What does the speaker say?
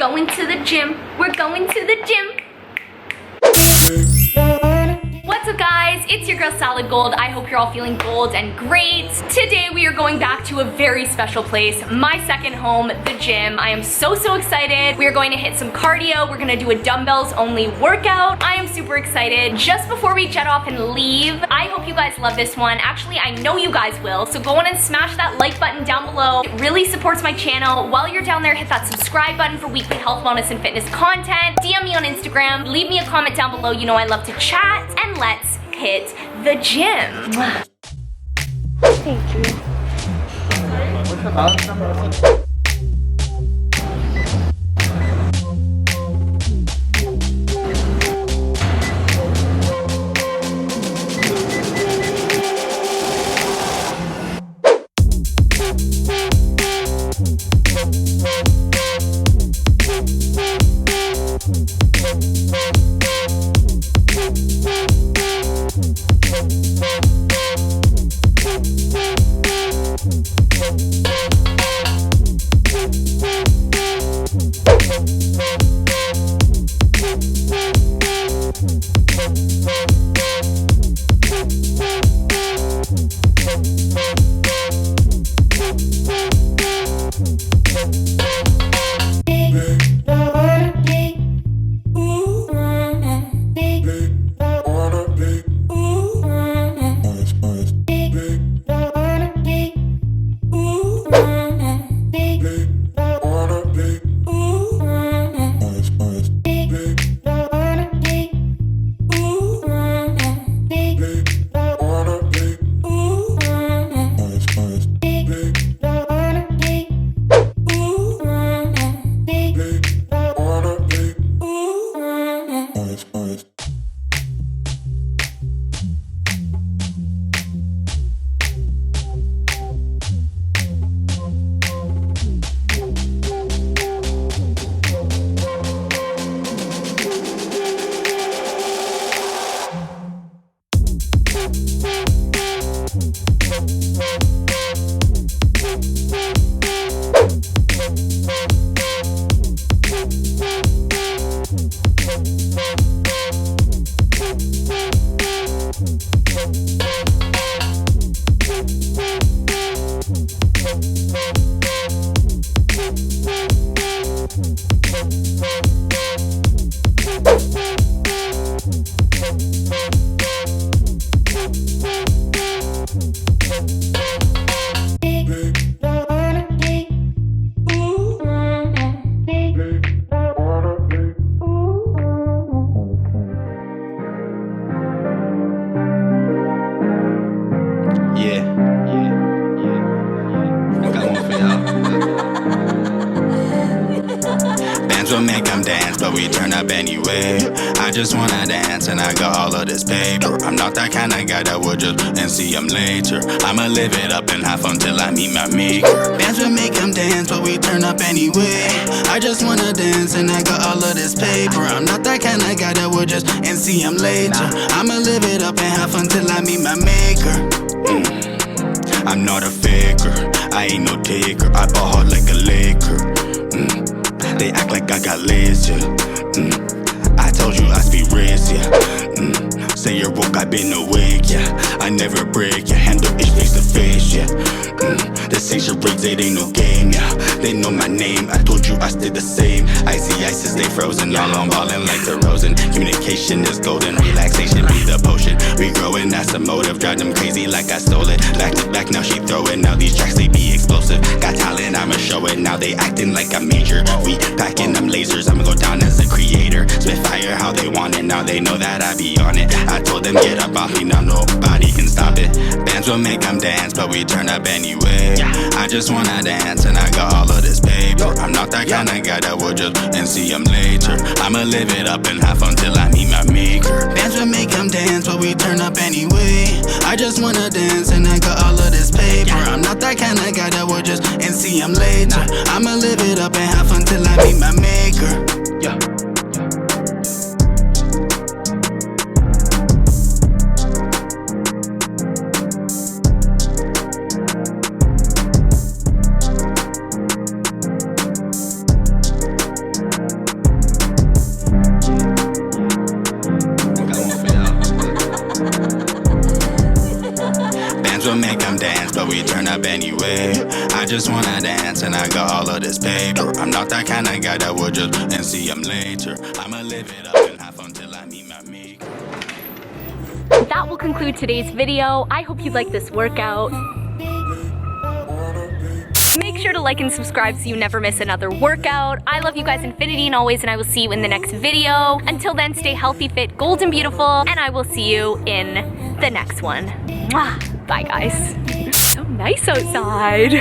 going to the gym. We're going to the gym. What's up guys, it's your girl Salad Gold. I hope you're all feeling gold and great. Today we are going back to a very special place, my second home, the gym. I am so excited. We are going to hit some cardio. We're gonna do a dumbbells only workout. I am super excited. Just before we jet off and leave, I hope you guys love this one. Actually, I know you guys will, so go on and smash that like button down below. It really supports my channel. While you're down there, hit that subscribe button for weekly health, wellness, and fitness content. DM me on Instagram, leave me a comment down below. You know I love to chat, and let's hit the gym. Thank you. Will make them dance, but we turn up anyway. I just wanna dance and I got all of this paper. I'm not that kind of guy that would just and see them later. I'ma live it up and have fun till I meet my maker. Bands will make them dance, but we turn up anyway. I just wanna dance and I got all of this paper. I'm not that kind of guy that would just and see them later. I'ma live it up and have fun till I meet my maker. I'm not a faker, I ain't no taker. I ball hard like a Laker. They act like I got lazy. I told you I speak race, yeah. Say you're woke, I been awake, yeah. I never break, yeah. Handle each face to face, yeah. This ain't charades, it ain't no game, yeah. They know my name, I told you I stay the same. Icy ices, stay frozen, all on ballin' like the Rosen. Communication is golden, relaxation be the potion. We growing, that's the motive, drive them crazy like I stole it. Back to back, now she throwing, now these tracks they be explosive. Got talent, I'ma show it, now they acting like I'm major. We packing them lasers, I'ma go down as a creator. Spit fire how they want it, now they know that I be on it. I told them get up off me, now nobody can stop it. Bands will make them dance, but we turn up anyway. I just wanna dance and I got all of this paper. I'm not that kind of guy that would just and see them later. I'ma live it up and have fun till I meet my maker. Bands will make them dance, but we turn up anyway. I just wanna dance and I got all of this paper. I'm not that kind of guy that would just and see them later. I'ma live it up and have fun till I meet my maker. Yeah. up anyway. I just wanna dance and I got all of this paper. I'm not that kind of guy that would just and see him later. I'ma live it up and have fun till I meet my mate. That will conclude today's video. I hope you like this workout. Make sure to like and subscribe so you never miss another workout. I love you guys infinity and always, and I will see you in the next video. Until then, stay healthy, fit, gold, and beautiful, and I will see you in the next one. Mwah. Bye, guys. So nice outside.